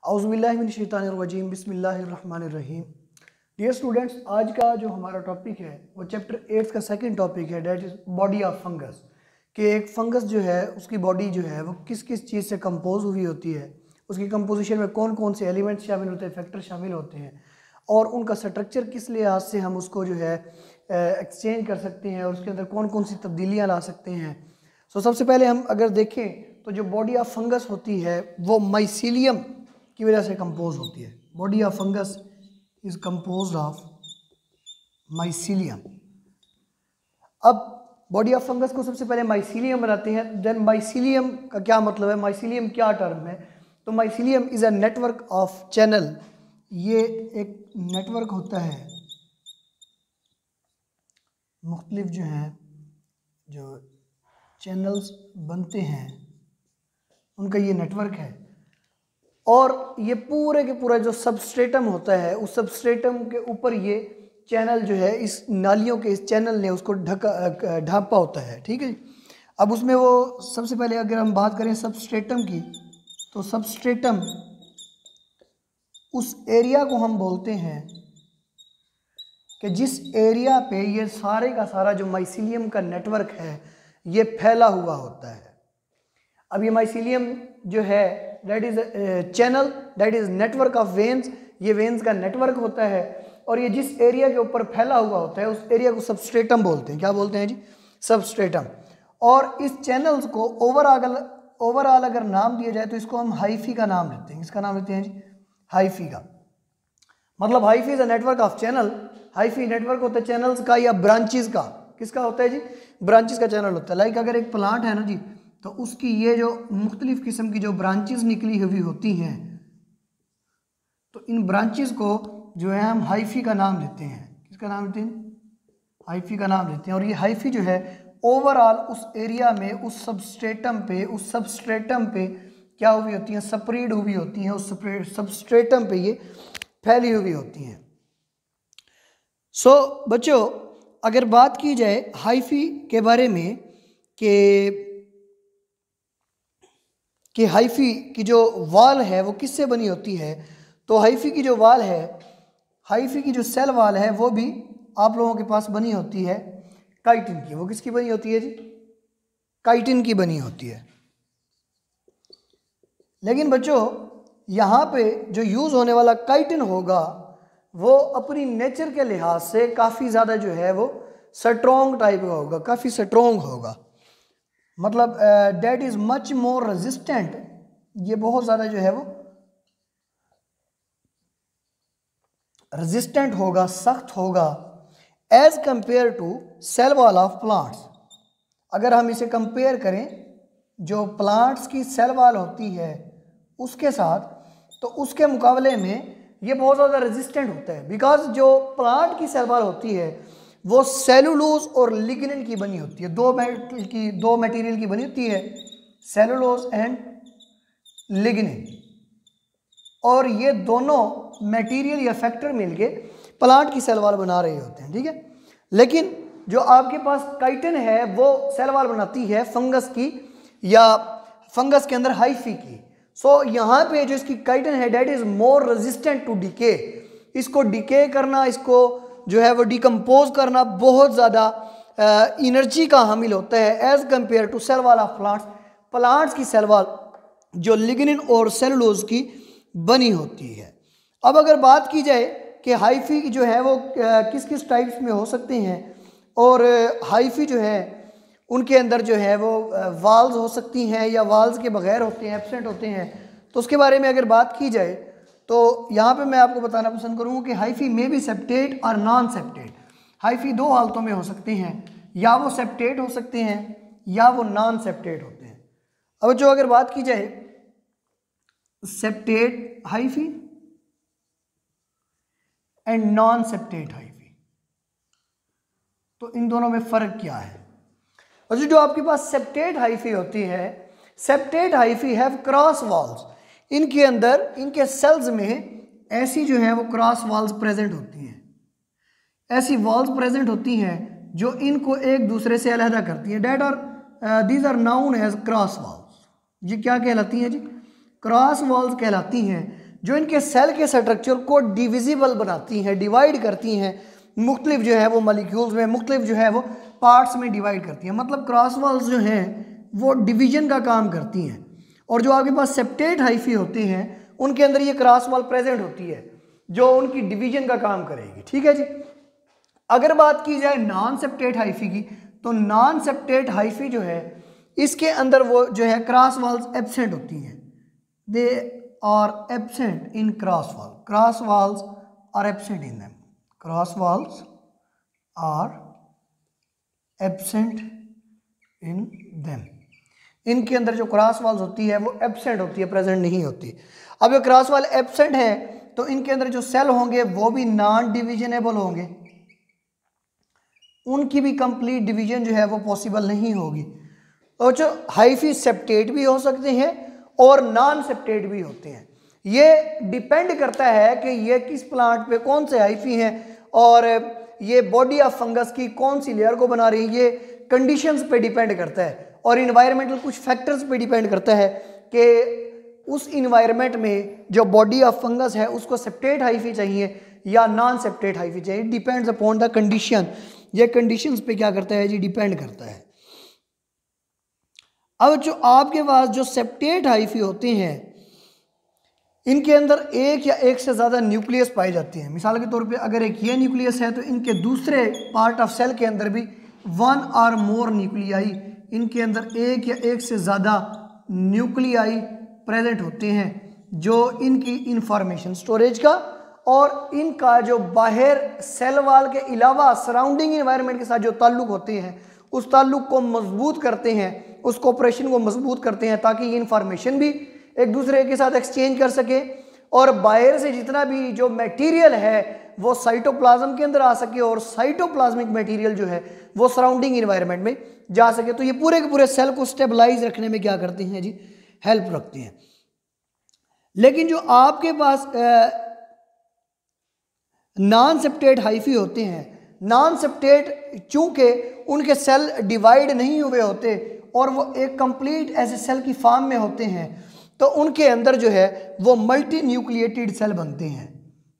औज़ुबिल्लाहिमिनश्शैतानिर्रजीम बिस्मिल्लाहिर्रहमानिर्रहीम। Dear students, आज का जो हमारा टॉपिक है वो चैप्टर 8 का सेकंड टॉपिक है, that is body of fungus. कि एक फंगस जो है उसकी बॉडी जो है वो किस किस चीज़ से कंपोज हुई होती है, उसकी कंपोजिशन में कौन कौन से एलिमेंट्स शामिल होते हैं, फैक्टर शामिल होते हैं, और उनका स्ट्रक्चर किस लिहाज से हम उसको जो है एक्सचेंज कर सकते हैं और उसके अंदर कौन कौन सी तब्दीलियाँ ला सकते हैं। सो सबसे पहले हम अगर देखें तो जो बॉडी ऑफ फंगस होती है वो माइसीलियम की वजह से कंपोज होती है। Body of fungus is composed of mycelium. अब बॉडी ऑफ फंगस को सबसे पहले माइसीलियम बनाते हैं। देन माइसीलियम का क्या मतलब है, माइसीलियम क्या टर्म है? तो mycelium is a network of channel. ये एक नेटवर्क होता है, मुख्तलिफ जो हैं जो चैनल्स बनते हैं उनका ये नेटवर्क है। और ये पूरे के पूरा जो सबस्ट्रेटम होता है उस सबस्ट्रेटम के ऊपर ये चैनल जो है इस नालियों के इस चैनल ने उसको ढांपा होता है। ठीक है। अब उसमें वो सबसे पहले अगर हम बात करें सबस्ट्रेटम की, तो सबस्ट्रेटम उस एरिया को हम बोलते हैं कि जिस एरिया पे ये सारे का सारा जो माइसीलियम का नेटवर्क है ये फैला हुआ होता है। अब ये माइसीलियम जो है that is channel, that is network of veins. ये वेन्स का नेटवर्क होता है और ये जिस एरिया के ऊपर फैला हुआ होता है उस एरिया को सबस्ट्रेटम बोलते हैं। क्या बोलते हैं जी? सबस्ट्रेटम। और इस चैनल्स को ओवरऑल अगर नाम दिया जाए तो इसको हम हाइफी का नाम लेते हैं। इसका नाम लेते हैं जी हाइफी का। मतलब hyphae is a network of channel. Hyphae network होता है चैनल्स का या ब्रांचेस का। किसका होता है जी? ब्रांचेस का चैनल होता है। लाइक अगर एक प्लांट है ना जी, तो उसकी ये जो मुख्तलिफ किस्म की जो ब्रांचेस निकली हुई होती हैं, तो इन ब्रांचेस को जो है हम हाइफी का नाम लेते हैं। किसका नाम लेते हैं? हाइफी का नाम लेते हैं। और ये हाइफी जो है ओवरऑल उस एरिया में उस सबस्ट्रेटम पे क्या हुई होती हैं? स्प्रेड हुई होती हैं। उस सबस्ट्रेटम पे ये फैली हुई होती हैं। सो बच्चों, अगर बात की जाए हाइफी के बारे में कि हाइफी की जो वाल है वो किससे बनी होती है, तो हाइफी की जो वाल है, हाइफी की जो सेल वाल है वो भी आप लोगों के पास बनी होती है काइटिन की। वो किसकी बनी होती है जी? काइटिन की बनी होती है। लेकिन बच्चों यहाँ पे जो यूज़ होने वाला काइटिन होगा वो अपनी नेचर के लिहाज से काफ़ी ज़्यादा जो है वो स्ट्रॉन्ग टाइप का होगा, काफ़ी स्ट्रॉन्ग होगा। मतलब that is much more resistant. ये बहुत ज़्यादा जो है वो रेजिस्टेंट होगा, सख्त होगा, as compare to cell wall of plants. अगर हम इसे कंपेयर करें जो प्लांट्स की सेल वॉल होती है उसके साथ, तो उसके मुकाबले में ये बहुत ज़्यादा रेजिस्टेंट होता है। बिकॉज जो प्लांट की सेल वॉल होती है वो सेलुलोज और लिग्निन की बनी होती है। दो मटेरियल की बनी होती है, सेलुलोज एंड लिग्निन। और ये दोनों मटेरियल या फैक्टर मिलके प्लांट की सेल वॉल बना रहे होते हैं। ठीक है। लेकिन जो आपके पास काइटिन है वो सेल वॉल बनाती है फंगस की या फंगस के अंदर हाइफी की। सो यहाँ पे जो इसकी काइटिन है that is more resistant to decay. इसको डिके करना, इसको जो है वो डिकम्पोज करना बहुत ज़्यादा एनर्जी का हामिल होता है as compare to cell wall of plants. Plants की सेल वॉल जो लिग्निन और सेलुलोज की बनी होती है। अब अगर बात की जाए कि हाइफी जो है वो किस किस टाइप्स में हो सकते हैं, और हाइफी जो है उनके अंदर जो है वो वाल्स हो सकती हैं या वाल्स के बगैर होते हैं, एब्सेंट होते हैं। तो उसके बारे में अगर बात की जाए तो यहाँ पे मैं आपको बताना पसंद करूँगा कि हाइफी में भी सेप्टेट और नॉन सेप्टेट। हाइफी दो हालतों में हो सकते हैं, या वो सेप्टेट हो सकते हैं या वो नॉन सेप्टेट होते हैं। अब जो अगर बात की जाए septate hyphae and non septate hyphae, तो इन दोनों में फ़र्क क्या है? और जो आपके पास सेप्टेट हाइफी होती है, septate hyphae have cross walls. इनके अंदर इनके सेल्स में ऐसी जो है वो क्रॉस वॉल्स प्रेजेंट होती हैं। ऐसी वॉल्स प्रेजेंट होती हैं जो इनको एक दूसरे से अलहदा करती हैं। That are these are known as cross walls. ये क्या कहलाती हैं जी? क्रॉस वॉल्स कहलाती हैं। जो इनके सेल के स्ट्रक्चर को डिविजिबल बनाती हैं, डिवाइड करती हैं, मुख्तलिफ जो है वो मॉलिक्यूल्स में, मुख्तलिफ जो है वो पार्ट्स में डिवाइड करती हैं। मतलब क्रॉस वॉल्स जो हैं वो डिवीजन का काम करती हैं। और जो आपके पास सेप्टेट हाइफी होते हैं उनके अंदर ये क्रॉस वॉल प्रेजेंट होती है जो उनकी डिवीजन का काम करेगी। ठीक है जी। अगर बात की जाए नॉन सेप्टेट हाइफी की, तो नॉन सेप्टेट हाइफी जो है इसके अंदर वो जो है क्रॉस वॉल्स एब्सेंट होती हैं। They are absent in cross wall, cross walls are absent in them, cross walls are absent in them. इनके अंदर जो क्रॉस वॉल्स होती है वो एब्सेंट होती है, प्रेजेंट नहीं होती। अब ये क्रॉस वॉल एब्सेंट है तो इनके अंदर जो सेल होंगे वो भी नॉन डिविजनेबल होंगे, उनकी भी कंप्लीट डिवीजन जो है वो पॉसिबल नहीं होगी। और जो हाइफी सेप्टेट भी हो सकते हैं और नॉन सेप्टेट भी होते हैं। ये डिपेंड करता है कि ये किस प्लांट पे कौन से हाइफी हैं और ये बॉडी ऑफ फंगस की कौन सी लेयर को बना रही है, ये कंडीशंस पे डिपेंड करता है और इन्वायरमेंटल कुछ फैक्टर्स पे डिपेंड करता है कि उस इन्वायरमेंट में जो बॉडी ऑफ फंगस है उसको सेप्टेट हाइफी चाहिए या नॉन सेप्टेट हाइफी चाहिए। डिपेंड्स अपॉन द कंडीशन, ये कंडीशंस पे क्या करता है जी, डिपेंड करता है। अब जो आपके पास जो सेप्टेट हाइफी होते हैं इनके अंदर एक या एक से ज़्यादा न्यूक्लियस पाए जाते हैं। मिसाल के तौर पे अगर एक ये न्यूक्लियस है तो इनके दूसरे पार्ट ऑफ सेल के अंदर भी वन और मोर न्यूक्लियाई, इनके अंदर एक या एक से ज़्यादा न्यूक्लियाई प्रेजेंट होते हैं जो इनकी इंफॉर्मेशन स्टोरेज का और इनका जो बाहर सेल वाल के अलावा सराउंडिंग इन्वायरमेंट के साथ जो ताल्लुक होते हैं उस ताल्लुक को मजबूत करते हैं, उस कोऑपरेशन को मजबूत करते हैं ताकि ये इंफॉर्मेशन भी एक दूसरे के साथ एक्सचेंज कर सके और बाहर से जितना भी जो मटेरियल है वो साइटोप्लाज्म के अंदर आ सके और साइटोप्लाज्मिक मटेरियल जो है वो सराउंडिंग इन्वायरमेंट में जा सके। तो ये पूरे के पूरे सेल को स्टेबलाइज रखने में क्या करते हैं जी, हेल्प रखते हैं। लेकिन जो आपके पास नॉन सेप्टेट हाइफी होते हैं, नॉन सेप्टेट चूंकि उनके सेल डिवाइड नहीं हुए होते और वो एक कंप्लीट ऐसे सेल की फॉर्म में होते हैं तो उनके अंदर जो है वो मल्टी न्यूक्लिएटेड सेल बनते हैं।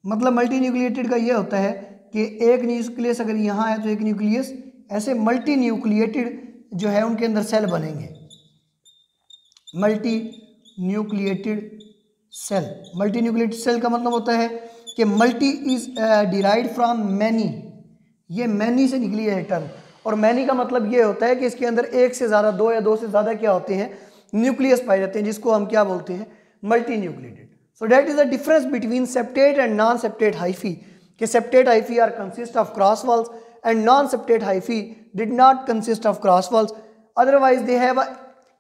मतलब मल्टी न्यूक्लिएटेड का ये होता है कि एक न्यूक्लियस अगर यहाँ है तो एक न्यूक्लियस ऐसे मल्टी न्यूक्लिएटेड जो है उनके अंदर सेल बनेंगे, multi nucleated cell. Multi nucleated cell का मतलब होता है कि multi is derived from many, ये मैनी से निकली है टर्म। और मैनी का मतलब ये होता है कि इसके अंदर एक से ज़्यादा, दो या दो से ज़्यादा क्या होते हैं, न्यूक्लियस पाए जाते हैं, जिसको हम क्या बोलते हैं, multinucleated. So that is the difference between septate and non septate hyphae कि septate hyphae are consist of cross walls and non septate hyphae did not consist of cross walls, otherwise they have a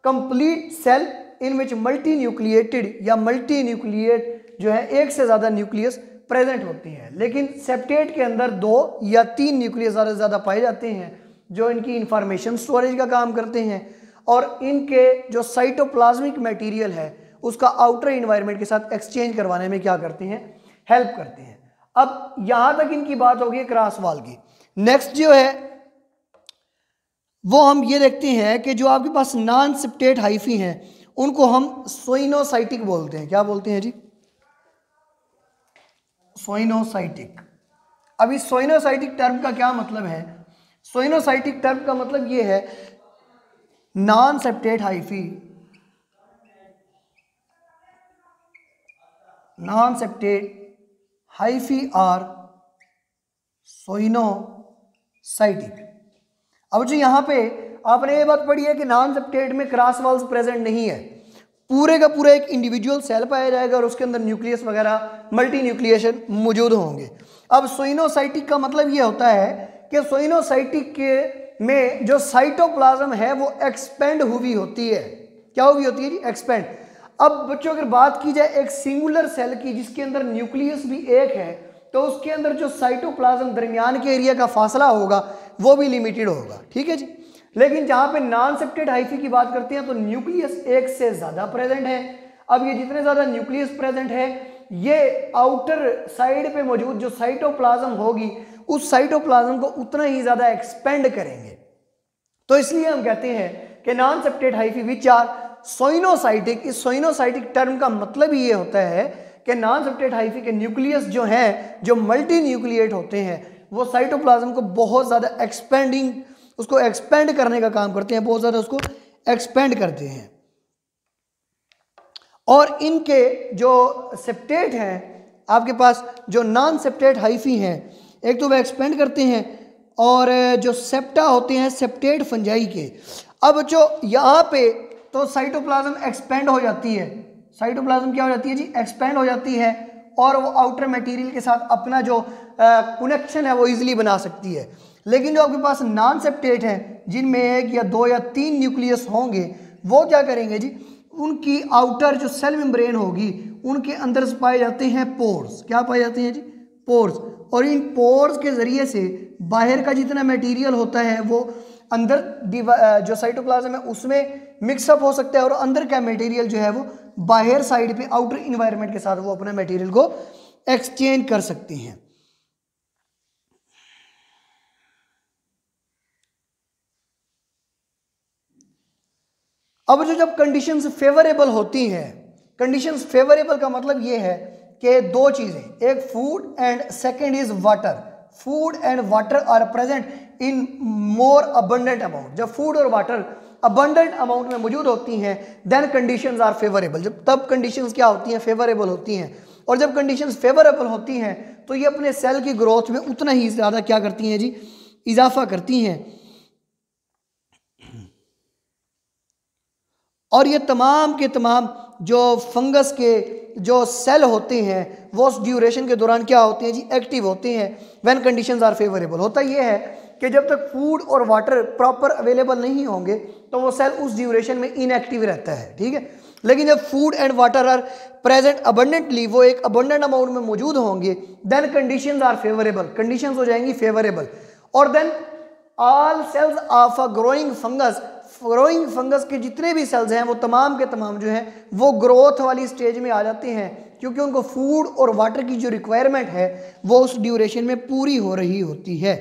complete cell in which multinucleated या multinucleate जो है एक से ज़्यादा nucleus present होती हैं। लेकिन septate के अंदर दो या तीन न्यूक्लियस ज़्यादा से ज़्यादा पाए जाते हैं जो इनकी इंफॉर्मेशन स्टोरेज का काम करते हैं और इनके जो साइटोप्लाज्मिक मटेरियल है उसका आउटर इन्वायरमेंट के साथ एक्सचेंज करवाने में क्या करते हैं, हेल्प करते हैं। अब यहां तक इनकी बात होगी क्रॉस वॉल की। नेक्स्ट जो है वो हम ये देखते हैं कि जो आपके पास नॉन सेप्टेट हाइफी हैं उनको हम सोइनोसाइटिक बोलते हैं। क्या बोलते हैं जी, सोइनोसाइटिक। अब इस सोइनोसाइटिक टर्म का क्या मतलब है, सोइनोसाइटिक टर्म का मतलब ये है non septate hyphae, non septate hyphae are coenocytic. अब जो यहाँ पे आपने ये बात पढ़ी है कि नॉन सेप्टेट में क्रॉस वॉल्स प्रेजेंट नहीं है, पूरे का पूरा एक इंडिविजुअल सेल पाया जाएगा और उसके अंदर न्यूक्लियस वगैरह मल्टी न्यूक्लिएशन मौजूद होंगे। अब सोइनोसाइटिक का मतलब ये होता है कि सोइनोसाइटिक के में जो साइटोप्लाज्म है वो एक्सपेंड हुई होती है। क्या हुई होती है जी, एक्सपेंड। अब बच्चों अगर बात की जाए एक सिंगुलर सेल की जिसके अंदर न्यूक्लियस भी एक है तो उसके अंदर जो साइटोप्लाज्म दरमियान के एरिया का फासला होगा वो भी लिमिटेड होगा। ठीक है जी। लेकिन जहां पे नॉन सेप्टेट हाइफी की बात करते हैं तो न्यूक्लियस एक से ज्यादा प्रेजेंट है। अब ये जितने ज्यादा न्यूक्लियस प्रेजेंट है ये आउटर साइड पे मौजूद जो साइटोप्लाज्म होगी उस साइटोप्लाज्म को उतना ही ज्यादा एक्सपेंड करेंगे। तो इसलिए हम कहते हैं कि non septate hyphae which are coenocytic. इस सोइनोसाइटिक टर्म का मतलब ही ये होता है कि नॉन सेप्टेट हाइफी के न्यूक्लियस जो हैं, जो मल्टी न्यूक्लिएट होते हैं, वो साइटोप्लाज्म को बहुत ज़्यादा उसको एक्सपेंड करने का काम करते हैं, बहुत ज़्यादा उसको एक्सपेंड करते हैं। और इनके जो सेप्टेट हैं, आपके पास जो नॉन सेप्टेट हाइफी हैं, एक तो वह एक्सपेंड करते हैं, और जो सेप्टा होते हैं सेप्टेट फंजाई के। अब जो यहाँ पे तो साइटोप्लाज्म एक्सपेंड हो जाती है, साइटोप्लाज्म क्या हो जाती है जी, एक्सपेंड हो जाती है, और वो आउटर मटेरियल के साथ अपना जो कनेक्शन है वो इजीली बना सकती है। लेकिन जो आपके पास नॉन सेप्टेट हैं, जिनमें 1 या 2 या 3 न्यूक्लियस होंगे, वो क्या करेंगे जी, उनकी आउटर जो सेल मेम्ब्रेन होगी, उनके अंदर पाए जाते हैं पोर्स। क्या पाए जाते हैं जी, पोर्स। और इन पोर्स के ज़रिए से बाहर का जितना मटेरियल होता है वो अंदर जो साइटोप्लाज्म है उसमें मिक्सअप हो सकता है, और अंदर का मटेरियल जो है वो बाहर साइड पे आउटर इन्वायरमेंट के साथ वो अपने मटेरियल को एक्सचेंज कर सकते हैं। अब जो जब कंडीशंस फेवरेबल होती हैं, कंडीशंस फेवरेबल का मतलब ये है कि 2 चीज़ें, एक food and second is water. Food and water are present in more abundant amount. जब फूड और वाटर अबंडेंट अमाउंट में मौजूद होती हैं, देन कंडीशंस आर फेवरेबल। जब तब कंडीशंस क्या होती हैं, फेवरेबल होती हैं। और जब कंडीशंस फेवरेबल होती हैं तो ये अपने सेल की ग्रोथ में उतना ही ज़्यादा क्या करती हैं जी, इजाफा करती हैं। और ये तमाम के तमाम जो फंगस के जो सेल होते हैं वो उस ड्यूरेशन के दौरान क्या होते हैं जी, एक्टिव होते हैं व्हेन कंडीशंस आर फेवरेबल। होता ये है कि जब तक फूड और वाटर प्रॉपर अवेलेबल नहीं होंगे तो वो सेल उस ड्यूरेशन में इनएक्टिव रहता है, ठीक है। लेकिन जब food and water are present abundantly, वो एक अबंडेंट अमाउंट में मौजूद होंगे, then conditions are favourable, conditions हो जाएंगी फेवरेबल। और then all cells of a growing fungus, growing fungus के जितने भी सेल्स हैं वो तमाम के तमाम जो हैं वो ग्रोथ वाली स्टेज में आ जाते हैं, क्योंकि उनको फूड और वाटर की जो रिक्वायरमेंट है वो उस ड्यूरेशन में पूरी हो रही होती है।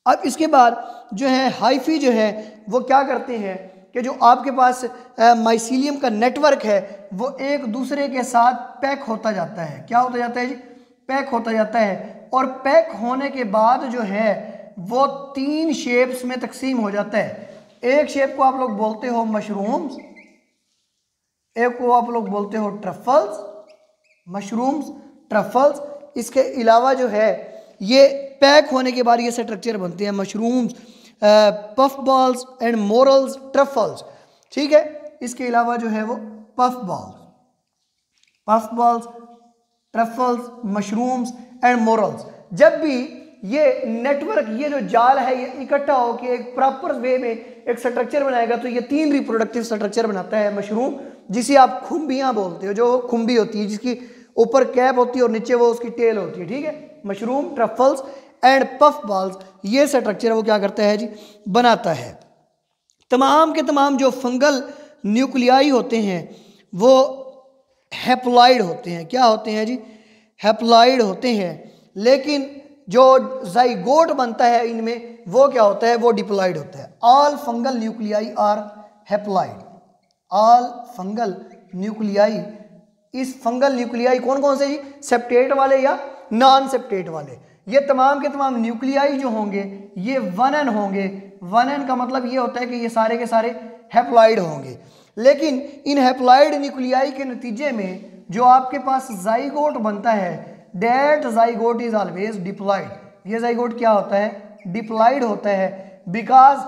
अब इसके बाद जो है हाइफी जो है वो क्या करते हैं कि जो आपके पास माइसीलियम का नेटवर्क है वो एक दूसरे के साथ पैक होता जाता है। क्या होता जाता है जी, पैक होता जाता है। और पैक होने के बाद जो है वो 3 शेप्स में तकसीम हो जाता है। एक शेप को आप लोग बोलते हो मशरूम्स, एक को आप लोग बोलते हो ट्रफल्स, मशरूम्स, ट्रफल्स। इसके अलावा जो है ये पैक होने के बाद ये स्ट्रक्चर बनते हैं, mushrooms, puff balls and morals, truffles, ठीक है। इसके अलावा जो है वो puff balls, truffles, mushrooms and morals. जब भी ये नेटवर्क, ये जो जाल है ये इकट्ठा होकर एक प्रॉपर वे में एक स्ट्रक्चर बनाएगा, तो ये 3 रिप्रोडक्टिव स्ट्रक्चर बनाता है मशरूम, जिसे आप खुम्बियाँ बोलते हो, जो खुम्बी होती है जिसकी ऊपर कैप होती है और नीचे वो उसकी टेल होती है, ठीक है। Mushroom, truffles and puff balls, ये स्ट्रक्चर वो क्या करता है जी, बनाता है। तमाम के तमाम जो फंगल न्यूक्लियाई होते हैं वो हैप्लॉइड होते हैं। क्या होते हैं जी, हैप्लॉइड होते हैं। लेकिन जो जाइगोट बनता है इनमें वो क्या होता है, वो डिप्लॉइड होता है। All fungal nuclei are haploid, all fungal nuclei. इस फंगल न्यूक्लियाई कौन कौन से जी, सेप्टेट वाले या नॉन सेप्टेट वाले। ये तमाम के तमाम न्यूक्लियाई जो होंगे ये 1n होंगे। 1n का मतलब ये होता है कि ये सारे के सारे हैप्लॉइड होंगे। लेकिन इन हैप्लॉइड न्यूक्लियाई के नतीजे में जो आपके पास जाइगोट बनता है, that zygote is always diploid. ये जाइगोट क्या होता है, डिप्लॉइड होता है, because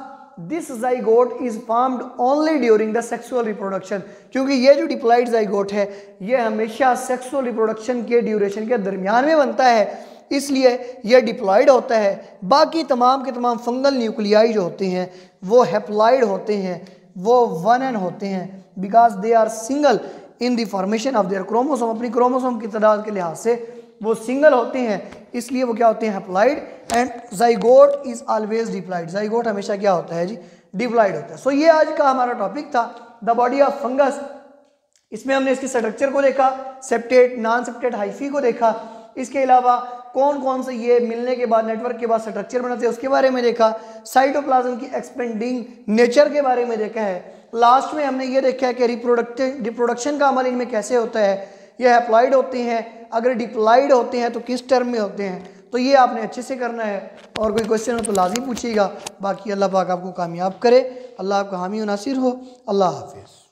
this zygote is formed only during the sexual reproduction. क्योंकि ये जो डिप्लॉइड जाइगोट है ये हमेशा सेक्सुअल रिप्रोडक्शन के ड्यूरेशन के दरमियान में बनता है, इसलिए यह डिप्लॉइड होता है। बाकी तमाम के तमाम फंगल न्यूक्लियाई जो होते हैं वो हैप्लॉइड होते हैं, वो 1n होते हैं, because they are single in the formation of their chromosome. अपनी क्रोमोसोम की तादाद के लिहाज से वो सिंगल होते हैं, इसलिए वो क्या होते हैं, haploid. And zygote is always diploid, zygote हमेशा क्या होता है जी, डिप्लॉइड होता है। सो ये आज का हमारा टॉपिक था, द बॉडी ऑफ फंगस। इसमें हमने इसके स्ट्रक्चर को देखा, सेप्टेट, नॉन सेप्टेट, हाइफी को देखा। इसके अलावा कौन कौन से ये मिलने के बाद, नेटवर्क के बाद स्ट्रक्चर बनाते हैं उसके बारे में देखा। साइटोप्लाज्म की एक्सपेंडिंग नेचर के बारे में देखा है। लास्ट में हमने ये देखा है कि रिप्रोडक्शन का अमल इनमें कैसे होता है। या अप्लाइड होते हैं, अगर डिप्लॉयड होते हैं तो किस टर्म में होते हैं। तो ये आपने अच्छे से करना है और कोई क्वेश्चन हो तो लाजिम पूछिएगा। बाकी अल्लाह पाक आपको कामयाब करे, अल्लाह आपका हामी और नासिर हो। अल्लाह हाफिज़।